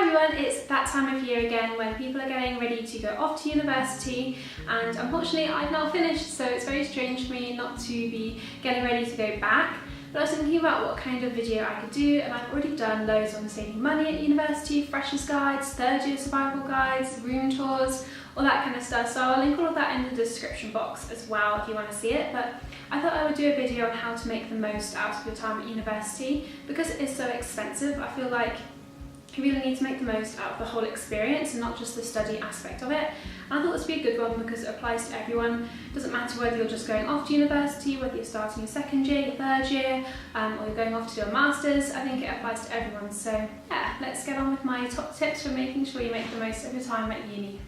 everyone, it's that time of year again when people are getting ready to go off to university, and unfortunately I've now finished, so it's very strange for me not to be getting ready to go back. But I was thinking about what kind of video I could do, and I've already done loads on saving money at university, freshers guides, third year survival guides, room tours, all that kind of stuff. So I'll link all of that in the description box as well if you want to see it. But I thought I would do a video on how to make the most out of your time at university, because it is so expensive. I feel like you really need to make the most out of the whole experience and not just the study aspect of it. And I thought this would be a good one because it applies to everyone. It doesn't matter whether you're just going off to university, whether you're starting your second year, your third year, or you're going off to do a master's. I think it applies to everyone. So yeah, let's get on with my top tips for making sure you make the most of your time at uni.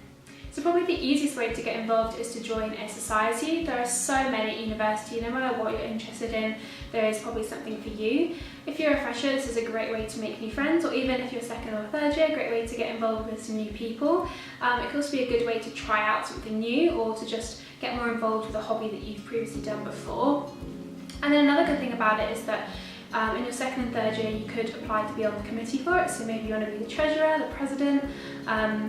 So probably the easiest way to get involved is to join a society. There are so many at university, no matter what you're interested in, there is probably something for you. If you're a fresher, this is a great way to make new friends, or even if you're second or third year, a great way to get involved with some new people. It could also be a good way to try out something new, or to just get more involved with a hobby that you've previously done before. And then another good thing about it is that in your second and third year you could apply to be on the committee for it, so maybe you want to be the treasurer, the president,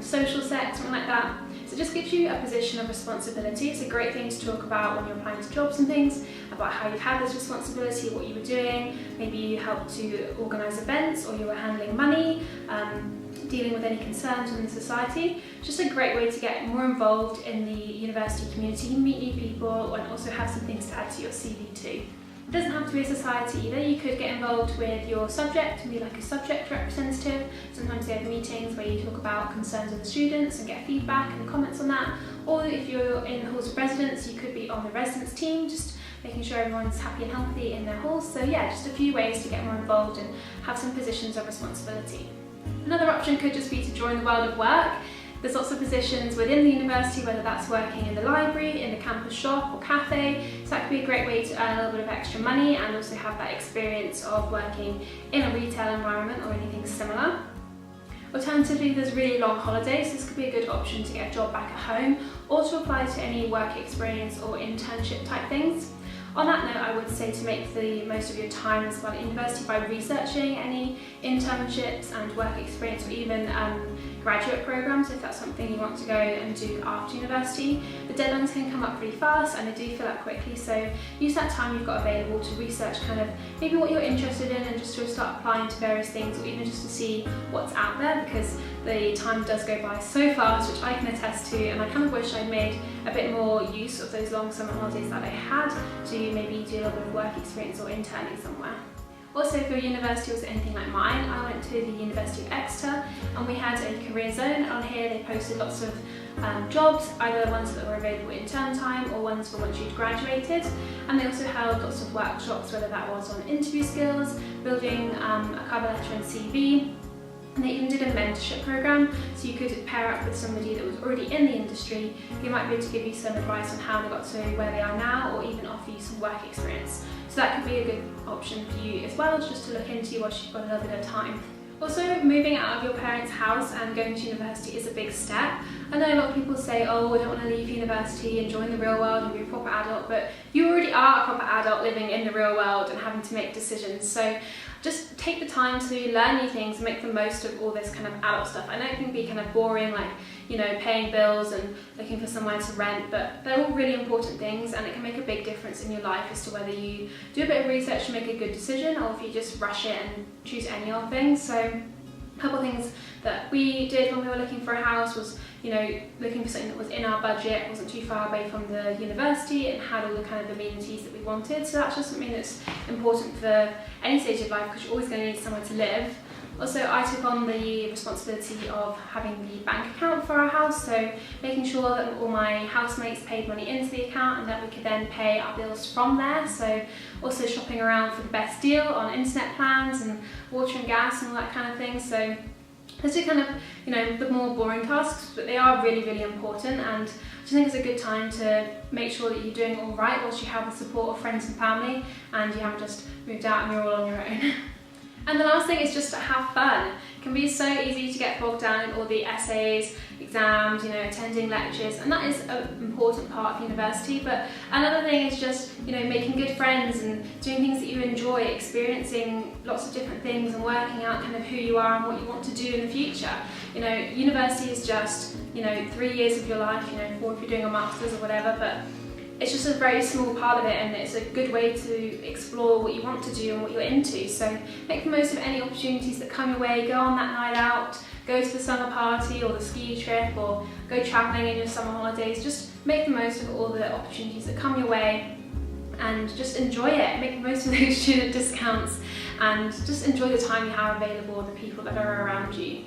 social sec, something like that. So it just gives you a position of responsibility. It's a great thing to talk about when you're applying to jobs and things, about how you've had this responsibility, what you were doing. Maybe you helped to organise events, or you were handling money, dealing with any concerns in the society. Just a great way to get more involved in the university community, meet new people, and also have some things to add to your CV too. It doesn't have to be a society either. You could get involved with your subject and be like a subject representative. Sometimes they have meetings where you talk about concerns of the students and get feedback and comments on that. Or if you're in the halls of residence, you could be on the residence team, just making sure everyone's happy and healthy in their halls. So yeah, just a few ways to get more involved and have some positions of responsibility. Another option could just be to join the world of work. There's lots of positions within the university, whether that's working in the library, in the campus shop or cafe. So that could be a great way to earn a little bit of extra money and also have that experience of working in a retail environment or anything similar. Alternatively, there's really long holidays. This could be a good option to get a job back at home, or to apply to any work experience or internship type things. On that note, I would say to make the most of your time as well at university by researching any internships and work experience, or even graduate programs if that's something you want to go and do after university. The deadlines can come up pretty fast and they do fill up quickly, so use that time you've got available to research kind of maybe what you're interested in, and just to start applying to various things, or even just to see what's out there, because the time does go by so fast, which I can attest to, and I kind of wish I'd made a bit more use of those long summer holidays that I had to maybe do a little bit of work experience or interning somewhere. Also, if your university was anything like mine, I went to the University of Exeter, and we had a career zone. On here they posted lots of jobs, either ones that were available in term time or ones for once you'd graduated. And they also held lots of workshops, whether that was on interview skills, building a cover letter and CV. And they even did a mentorship program, so you could pair up with somebody that was already in the industry who might be able to give you some advice on how they got to where they are now, or even offer you some work experience. So that could be a good option for you as well, just to look into once you've got a little bit of time. Also, moving out of your parents' house and going to university is a big step. I know a lot of people say, oh, I don't want to leave university and join the real world and be a proper adult, but you already are a proper adult living in the real world and having to make decisions. So just take the time to learn new things and make the most of all this kind of adult stuff. I know it can be kind of boring, like, you know, paying bills and looking for somewhere to rent, but they're all really important things, and it can make a big difference in your life as to whether you do a bit of research and make a good decision, or if you just rush it and choose any old thing. So a couple of things that we did when we were looking for a house was, you know, looking for something that was in our budget, wasn't too far away from the university, and had all the kind of amenities that we wanted. So that's just something that's important for any stage of life, because you're always going to need somewhere to live. Also, I took on the responsibility of having the bank account for our house, so making sure that all my housemates paid money into the account and that we could then pay our bills from there. So also shopping around for the best deal on internet plans and water and gas and all that kind of thing. So those are kind of, you know, the more boring tasks, but they are really, really important, and I just think it's a good time to make sure that you're doing all right whilst you have the support of friends and family and you haven't just moved out and you're all on your own. And the last thing is just to have fun. It can be so easy to get bogged down in all the essays, exams, attending lectures, and that is an important part of university. But another thing is just, making good friends and doing things that you enjoy, experiencing lots of different things and working out kind of who you are and what you want to do in the future. University is just, 3 years of your life, 4 if you're doing a master's or whatever, but it's just a very small part of it, and it's a good way to explore what you want to do and what you're into. So make the most of any opportunities that come your way. Go on that night out, go to the summer party or the ski trip, or go travelling in your summer holidays. Just make the most of all the opportunities that come your way and just enjoy it. Make the most of those student discounts and just enjoy the time you have available and the people that are around you.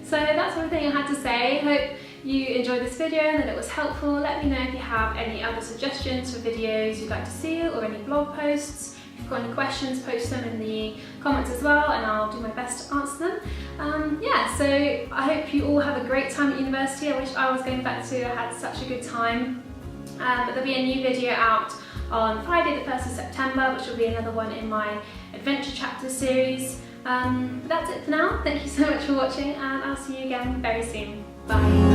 So that's everything I had to say. I hope you enjoyed this video and that it was helpful. Let me know if you have any other suggestions for videos you'd like to see or any blog posts. If you've got any questions, post them in the comments as well, and I'll do my best to answer them. So I hope you all have a great time at university. I wish I was going back to. I had such a good time. There'll be a new video out on Friday the 1st of September, which will be another one in my Adventure Chapter series. That's it for now. Thank you so much for watching, and I'll see you again very soon. Bye.